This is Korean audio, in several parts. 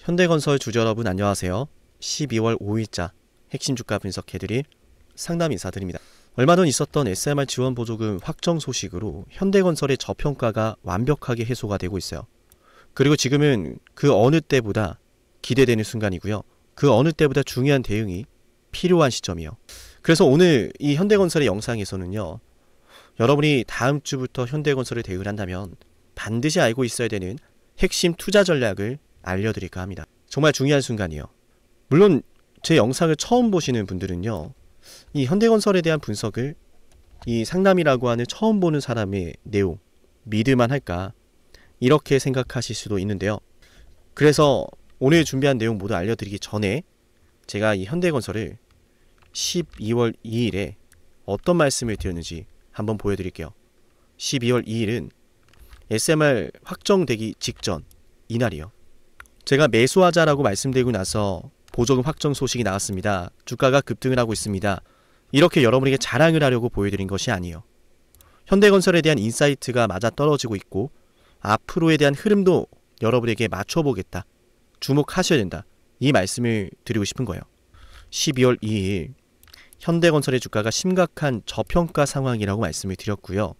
현대건설 주주 여러분 안녕하세요. 12월 5일자 핵심 주가 분석해드릴 상담 인사드립니다. 얼마 전 있었던 SMR 지원 보조금 확정 소식으로 현대건설의 저평가가 완벽하게 해소가 되고 있어요. 그리고 지금은 그 어느 때보다 기대되는 순간이고요. 그 어느 때보다 중요한 대응이 필요한 시점이에요. 그래서 오늘 이 현대건설의 영상에서는요, 여러분이 다음 주부터 현대건설을 대응을 한다면 반드시 알고 있어야 되는 핵심 투자 전략을 알려드릴까 합니다. 정말 중요한 순간이에요. 물론 제 영상을 처음 보시는 분들은요, 이 현대건설에 대한 분석을 이 상담이라고 하는 처음 보는 사람의 내용 믿을만 할까 이렇게 생각하실 수도 있는데요. 그래서 오늘 준비한 내용 모두 알려드리기 전에 제가 이 현대건설을 12월 2일에 어떤 말씀을 드렸는지 한번 보여드릴게요. 12월 2일은 SMR 확정되기 직전 이날이요. 제가 매수하자라고 말씀드리고 나서 보조금 확정 소식이 나왔습니다. 주가가 급등을 하고 있습니다. 이렇게 여러분에게 자랑을 하려고 보여드린 것이 아니에요. 현대건설에 대한 인사이트가 맞아 떨어지고 있고 앞으로에 대한 흐름도 여러분에게 맞춰보겠다. 주목하셔야 된다. 이 말씀을 드리고 싶은 거예요. 12월 2일 현대건설의 주가가 심각한 저평가 상황이라고 말씀을 드렸고요.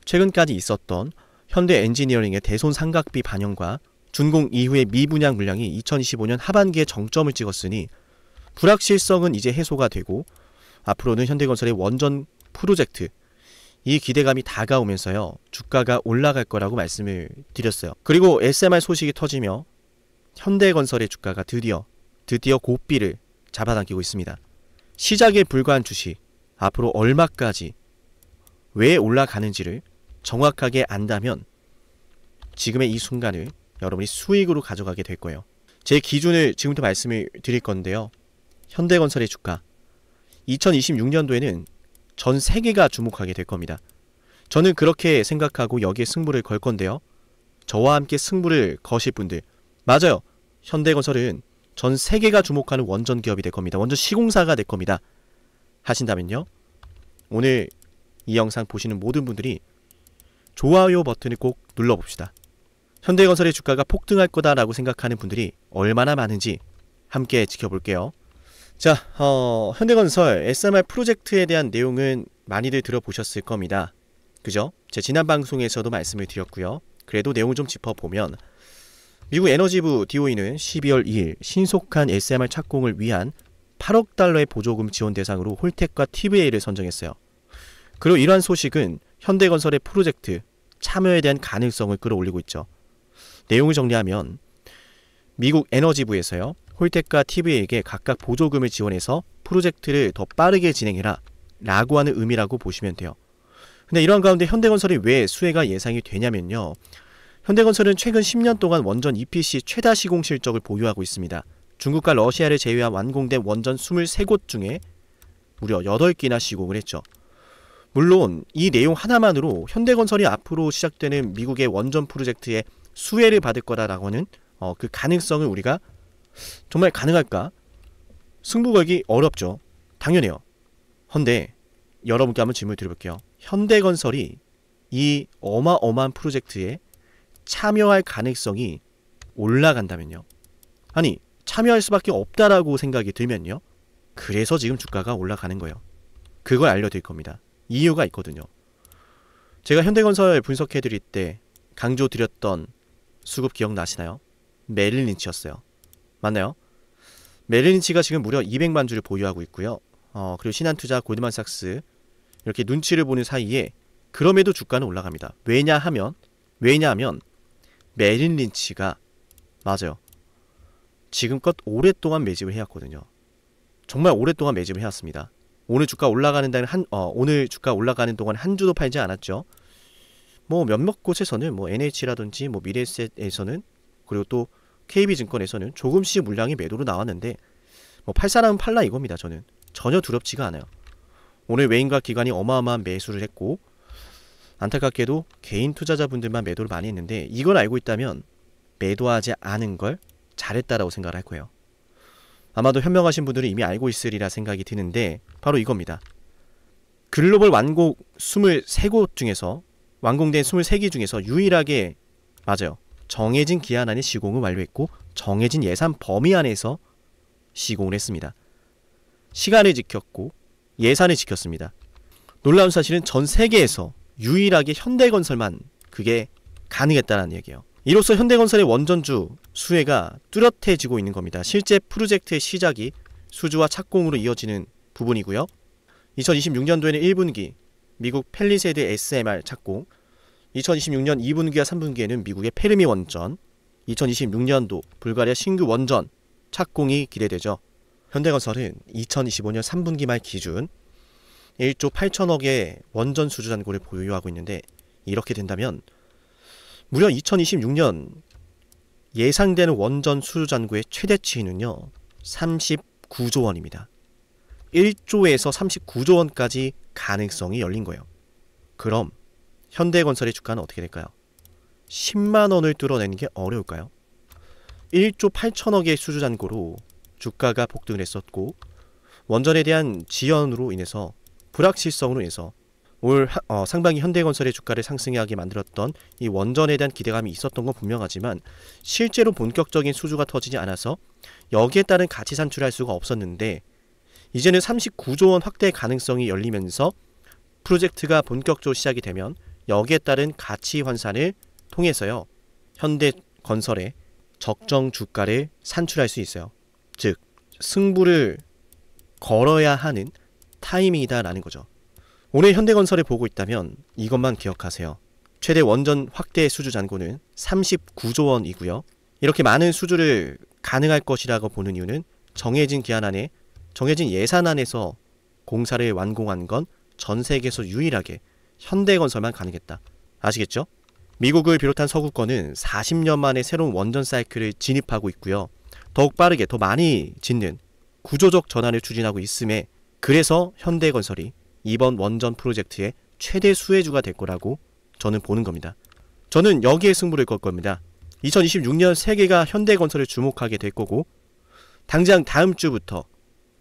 최근까지 있었던 현대엔지니어링의 대손 상각비 반영과 준공 이후의 미분양 물량이 2025년 하반기에 정점을 찍었으니 불확실성은 이제 해소가 되고 앞으로는 현대건설의 원전 프로젝트 이 기대감이 다가오면서요, 주가가 올라갈 거라고 말씀을 드렸어요. 그리고 SMR 소식이 터지며 현대건설의 주가가 드디어 고삐를 잡아당기고 있습니다. 시작에 불과한 주식, 앞으로 얼마까지 왜 올라가는지를 정확하게 안다면 지금의 이 순간을 여러분이 수익으로 가져가게 될 거예요. 제 기준을 지금부터 말씀을 드릴 건데요. 현대건설의 주가 2026년도에는 전 세계가 주목하게 될 겁니다. 저는 그렇게 생각하고 여기에 승부를 걸 건데요. 저와 함께 승부를 거실 분들, 맞아요. 현대건설은 전 세계가 주목하는 원전 기업이 될 겁니다. 원전 시공사가 될 겁니다. 하신다면요, 오늘 이 영상 보시는 모든 분들이 좋아요 버튼을 꼭 눌러봅시다. 현대건설의 주가가 폭등할 거다라고 생각하는 분들이 얼마나 많은지 함께 지켜볼게요. 자, 현대건설 SMR 프로젝트에 대한 내용은 많이들 들어보셨을 겁니다. 그죠? 제 지난 방송에서도 말씀을 드렸고요. 그래도 내용을 좀 짚어보면 미국 에너지부 DOE는 12월 2일 신속한 SMR 착공을 위한 8억 달러의 보조금 지원 대상으로 홀텍과 TVA를 선정했어요. 그리고 이러한 소식은 현대건설의 프로젝트 참여에 대한 가능성을 끌어올리고 있죠. 내용을 정리하면 미국 에너지부에서요, 홀텍과 TVA에게 각각 보조금을 지원해서 프로젝트를 더 빠르게 진행해라 라고 하는 의미라고 보시면 돼요. 근데 이러한 가운데 현대건설이 왜 수혜가 예상이 되냐면요, 현대건설은 최근 10년 동안 원전 EPC 최다 시공 실적을 보유하고 있습니다. 중국과 러시아를 제외한 완공된 원전 23곳 중에 무려 8기나 시공을 했죠. 물론 이 내용 하나만으로 현대건설이 앞으로 시작되는 미국의 원전 프로젝트에 수혜를 받을 거라고 하는 그 가능성을 우리가 정말 가능할까? 승부 걸기 어렵죠. 당연해요. 헌데 여러분께 한번 질문을 드려볼게요. 현대건설이 이 어마어마한 프로젝트에 참여할 가능성이 올라간다면요, 아니 참여할 수밖에 없다라고 생각이 들면요, 그래서 지금 주가가 올라가는 거예요. 그걸 알려드릴 겁니다. 이유가 있거든요. 제가 현대건설 분석해드릴 때 강조드렸던 수급 기억나시나요? 메릴 린치였어요. 맞나요? 메릴 린치가 지금 무려 200만 주를 보유하고 있고요. 그리고 신한투자, 골드만삭스 이렇게 눈치를 보는 사이에 그럼에도 주가는 올라갑니다. 왜냐하면 메릴 린치가, 맞아요, 지금껏 오랫동안 매집을 해왔거든요. 정말 오랫동안 매집을 해왔습니다. 오늘 주가 올라가는 동안 한 주도 팔지 않았죠. 뭐 몇몇 곳에서는 NH라든지 미래에셋에서는 그리고 또 KB증권에서는 조금씩 물량이 매도로 나왔는데 팔 사람은 팔라 이겁니다. 저는 전혀 두렵지가 않아요. 오늘 외인과 기관이 어마어마한 매수를 했고 안타깝게도 개인 투자자분들만 매도를 많이 했는데 이걸 알고 있다면 매도하지 않은 걸 잘했다라고 생각을 할 거예요. 아마도 현명하신 분들은 이미 알고 있으리라 생각이 드는데 바로 이겁니다. 글로벌 완공 23곳 중에서 완공된 23기 중에서 유일하게, 맞아요, 정해진 기한 안에 시공을 완료했고 정해진 예산 범위 안에서 시공을 했습니다. 시간을 지켰고 예산을 지켰습니다. 놀라운 사실은 전 세계에서 유일하게 현대건설만 그게 가능했다는 얘기예요. 이로써 현대건설의 원전주 수혜가 뚜렷해지고 있는 겁니다. 실제 프로젝트의 시작이 수주와 착공으로 이어지는 부분이고요. 2026년도에는 1분기 미국 펠리세이드 SMR 착공, 2026년 2분기와 3분기에는 미국의 페르미 원전, 2026년도 불가리아 신규 원전 착공이 기대되죠. 현대건설은 2025년 3분기 말 기준 1조 8천억의 원전 수주 잔고를 보유하고 있는데, 이렇게 된다면 무려 2026년 예상되는 원전 수주 잔고의 최대치는요 39조 원입니다. 1조에서 39조 원까지 가능성이 열린 거예요. 그럼 현대건설의 주가는 어떻게 될까요? 10만 원을 뚫어내는 게 어려울까요? 1조 8천억의 수주 잔고로 주가가 폭등을 했었고, 원전에 대한 지연으로 인해서, 불확실성으로 인해서 올 상반기 현대건설의 주가를 상승하게 만들었던 이 원전에 대한 기대감이 있었던 건 분명하지만, 실제로 본격적인 수주가 터지지 않아서 여기에 따른 가치 산출할 수가 없었는데, 이제는 39조 원 확대 가능성이 열리면서 프로젝트가 본격적으로 시작이 되면 여기에 따른 가치 환산을 통해서요 현대건설의 적정 주가를 산출할 수 있어요. 즉 승부를 걸어야 하는 타이밍이다라는 거죠. 올해 현대건설을 보고 있다면 이것만 기억하세요. 최대 원전 확대 수주 잔고는 39조 원이고요. 이렇게 많은 수주를 가능할 것이라고 보는 이유는 정해진 기한 안에, 정해진 예산 안에서 공사를 완공한 건 전 세계에서 유일하게 현대건설만 가능했다. 아시겠죠? 미국을 비롯한 서구권은 40년 만에 새로운 원전 사이클을 진입하고 있고요. 더욱 빠르게 더 많이 짓는 구조적 전환을 추진하고 있음에, 그래서 현대건설이 이번 원전 프로젝트의 최대 수혜주가 될 거라고 저는 보는 겁니다. 저는 여기에 승부를 걸 겁니다. 2026년 세계가 현대건설을 주목하게 될 거고, 당장 다음 주부터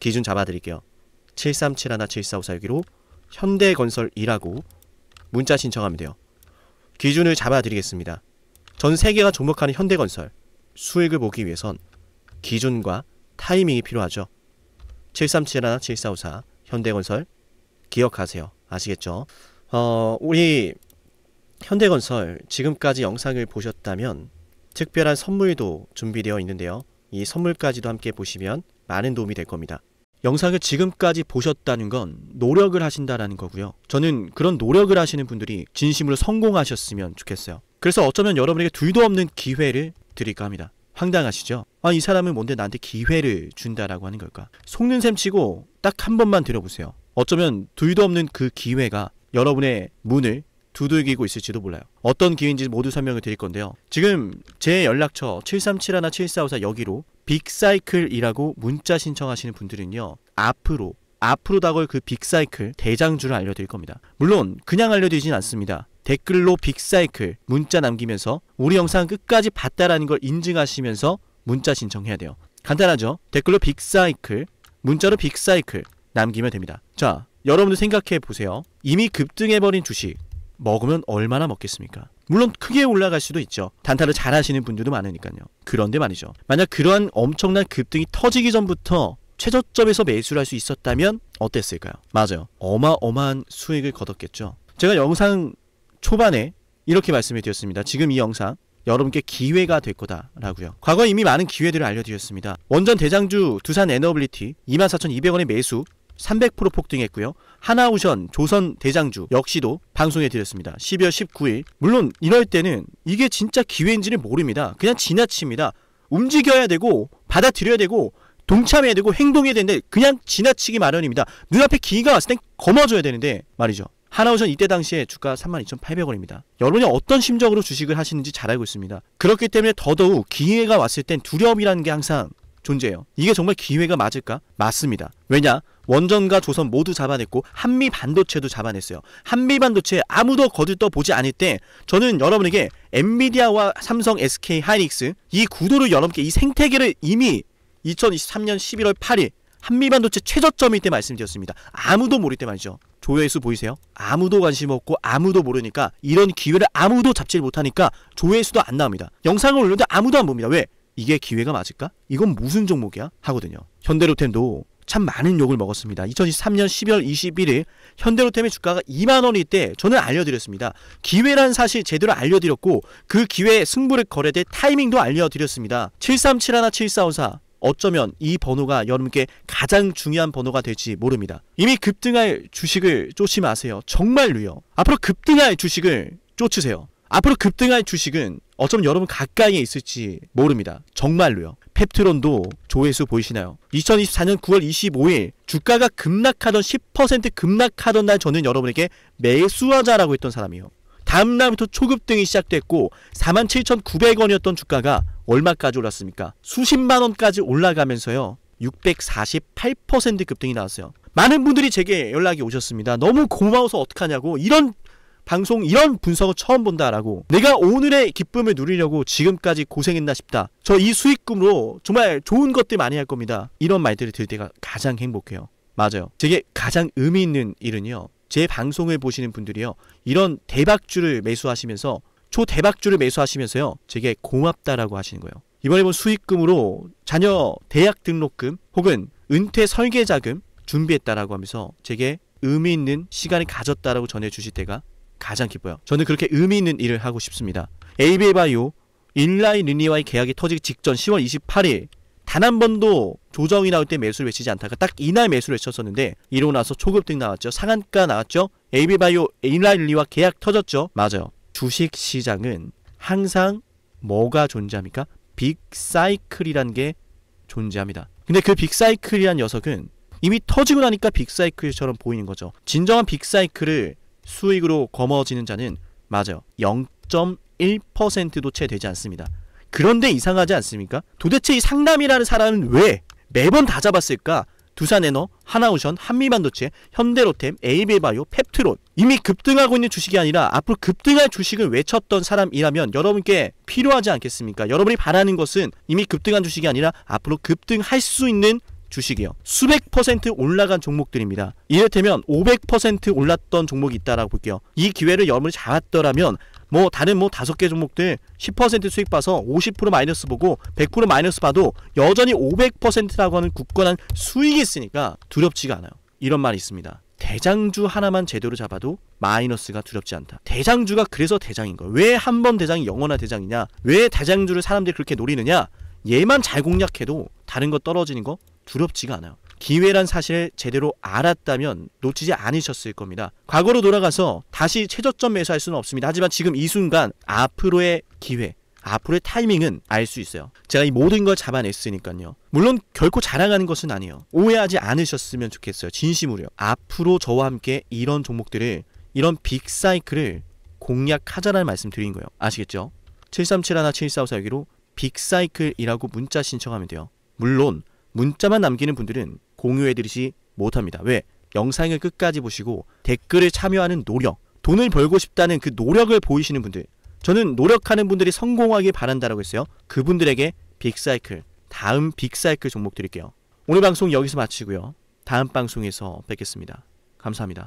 기준 잡아드릴게요. 7371-7454 현대건설이라고 문자 신청하면 돼요. 기준을 잡아드리겠습니다. 전 세계가 주목하는 현대건설 수익을 보기 위해선 기준과 타이밍이 필요하죠. 7371-7454 현대건설 기억하세요. 아시겠죠? 우리 현대건설 지금까지 영상을 보셨다면 특별한 선물도 준비되어 있는데요. 이 선물까지도 함께 보시면 많은 도움이 될 겁니다. 영상을 지금까지 보셨다는 건 노력을 하신다라는 거고요. 저는 그런 노력을 하시는 분들이 진심으로 성공하셨으면 좋겠어요. 그래서 어쩌면 여러분에게 둘도 없는 기회를 드릴까 합니다. 황당하시죠? 이 사람은 뭔데 나한테 기회를 준다라고 하는 걸까? 속는 셈 치고 딱 한 번만 들어보세요. 어쩌면 둘도 없는 그 기회가 여러분의 문을 두들기고 있을지도 몰라요. 어떤 기회인지 모두 설명을 드릴 건데요. 지금 제 연락처 7371-7454 여기로 빅사이클이라고 문자 신청하시는 분들은요, 앞으로 다가올 그 빅사이클 대장주를 알려드릴 겁니다. 물론 그냥 알려드리진 않습니다. 댓글로 빅사이클 문자 남기면서 우리 영상 끝까지 봤다라는 걸 인증하시면서 문자 신청해야 돼요. 간단하죠? 댓글로 빅사이클, 문자로 빅사이클 남기면 됩니다. 자, 여러분들 생각해 보세요. 이미 급등해버린 주식 먹으면 얼마나 먹겠습니까? 물론 크게 올라갈 수도 있죠. 단타를 잘 하시는 분들도 많으니까요. 그런데 말이죠, 만약 그러한 엄청난 급등이 터지기 전부터 최저점에서 매수를 할 수 있었다면 어땠을까요? 맞아요. 어마어마한 수익을 거뒀겠죠. 제가 영상 초반에 이렇게 말씀을 드렸습니다. 지금 이 영상 여러분께 기회가 될 거다라고요. 과거에 이미 많은 기회들을 알려드렸습니다. 원전 대장주 두산 에너빌리티 24,200원의 매수 300% 폭등했고요. 하나오션 조선 대장주 역시도 방송해 드렸습니다. 12월 19일. 물론 이럴 때는 이게 진짜 기회인지를 모릅니다. 그냥 지나칩니다. 움직여야 되고 받아들여야 되고 동참해야 되고 행동해야 되는데 그냥 지나치기 마련입니다. 눈앞에 기회가 왔을 땐 거머줘야 되는데 말이죠. 하나오션 이때 당시에 주가 32,800원입니다. 여러분이 어떤 심정으로 주식을 하시는지 잘 알고 있습니다. 그렇기 때문에 더더욱 기회가 왔을 땐 두려움이라는 게 항상 존재해요. 이게 정말 기회가 맞을까? 맞습니다. 왜냐? 원전과 조선 모두 잡아냈고 한미반도체도 잡아냈어요. 한미반도체 아무도 거들떠보지 않을 때 저는 여러분에게 엔비디아와 삼성, SK, 하이닉스 이 구도를 여러분께 이 생태계를 이미 2023년 11월 8일 한미반도체 최저점일 때 말씀드렸습니다. 아무도 모를 때 말이죠. 조회수 보이세요? 아무도 관심 없고 아무도 모르니까 이런 기회를 아무도 잡지 못하니까 조회수도 안 나옵니다. 영상을 올렸는데 아무도 안 봅니다. 왜? 이게 기회가 맞을까? 이건 무슨 종목이야? 하거든요. 현대로템도 참 많은 욕을 먹었습니다. 2023년 12월 21일 현대로템의 주가가 2만원일 때 저는 알려드렸습니다. 기회란 사실 제대로 알려드렸고 그 기회에 승부를 걸어야 될 타이밍도 알려드렸습니다. 7371, 7454 어쩌면 이 번호가 여러분께 가장 중요한 번호가 될지 모릅니다. 이미 급등할 주식을 쫓지 마세요. 정말로요. 앞으로 급등할 주식을 쫓으세요. 앞으로 급등할 주식은 어쩌면 여러분 가까이에 있을지 모릅니다. 정말로요. 펩트론도 조회수 보이시나요? 2024년 9월 25일 주가가 급락하던 10% 급락하던 날 저는 여러분에게 매수하자라고 했던 사람이에요. 다음 날부터 초급등이 시작됐고 47,900원이었던 주가가 얼마까지 올랐습니까? 수십만 원까지 올라가면서요. 648% 급등이 나왔어요. 많은 분들이 제게 연락이 오셨습니다. 너무 고마워서 어떡하냐고, 이런 방송, 이런 분석을 처음 본다라고, 내가 오늘의 기쁨을 누리려고 지금까지 고생했나 싶다, 저 이 수익금으로 정말 좋은 것들 많이 할 겁니다, 이런 말들을 들을 때가 가장 행복해요. 맞아요. 제게 가장 의미 있는 일은요, 제 방송을 보시는 분들이요, 이런 대박주를 매수하시면서, 초대박주를 매수하시면서요, 제게 고맙다라고 하시는 거예요. 이번에 본 수익금으로 자녀 대학 등록금 혹은 은퇴 설계자금 준비했다라고 하면서 제게 의미 있는 시간을 가졌다라고 전해주실 때가 가장 기뻐요. 저는 그렇게 의미 있는 일을 하고 싶습니다. 에이비바이오 일라이 르니와의 계약이 터지기 직전 10월 28일 단 한 번도 조정이 나올 때 매수를 외치지 않다가 딱 이날 매수를 외쳤었는데, 이러고 나서 초급등 나왔죠. 상한가 나왔죠. 에이비바이오 일라이 르니와 계약 터졌죠. 맞아요. 주식시장은 항상 뭐가 존재합니까? 빅사이클이란 게 존재합니다. 근데 그 빅사이클이란 녀석은 이미 터지고 나니까 빅사이클처럼 보이는 거죠. 진정한 빅사이클을 수익으로 거머쥐는 자는 맞아요, 0.1%도 채 되지 않습니다. 그런데 이상하지 않습니까? 도대체 이 상남이라는 사람은 왜 매번 다 잡았을까? 두산에너, 하나오션, 한미반도체, 현대로템, 에이비바이오, 펩트론, 이미 급등하고 있는 주식이 아니라 앞으로 급등할 주식을 외쳤던 사람이라면 여러분께 필요하지 않겠습니까? 여러분이 바라는 것은 이미 급등한 주식이 아니라 앞으로 급등할 수 있는 주식이요. 수백 퍼센트 올라간 종목들입니다. 이를테면 500% 올랐던 종목이 있다라고 볼게요. 이 기회를 여러분이 잡았더라면 다른 5개 종목들 10% 수익 봐서 50% 마이너스 보고 100% 마이너스 봐도 여전히 500%라고 하는 굳건한 수익이 있으니까 두렵지가 않아요. 이런 말이 있습니다. 대장주 하나만 제대로 잡아도 마이너스가 두렵지 않다. 대장주가 그래서 대장인 거예요. 왜 한 번 대장이 영원한 대장이냐? 왜 대장주를 사람들이 그렇게 노리느냐? 얘만 잘 공략해도 다른 거 떨어지는 거 두렵지가 않아요. 기회란 사실을 제대로 알았다면 놓치지 않으셨을 겁니다. 과거로 돌아가서 다시 최저점 매수할 수는 없습니다. 하지만 지금 이 순간 앞으로의 기회, 앞으로의 타이밍은 알 수 있어요. 제가 이 모든 걸 잡아냈으니까요. 물론 결코 자랑하는 것은 아니에요. 오해하지 않으셨으면 좋겠어요. 진심으로요. 앞으로 저와 함께 이런 종목들을, 이런 빅사이클을 공략하자라는 말씀 드린 거예요. 아시겠죠? 7371, 7454 여기로 빅사이클이라고 문자 신청하면 돼요. 물론 문자만 남기는 분들은 공유해드리지 못합니다. 왜? 영상을 끝까지 보시고 댓글에 참여하는 노력, 돈을 벌고 싶다는 그 노력을 보이시는 분들, 저는 노력하는 분들이 성공하길 바란다라고 했어요. 그분들에게 빅사이클, 다음 빅사이클 종목 드릴게요. 오늘 방송 여기서 마치고요. 다음 방송에서 뵙겠습니다. 감사합니다.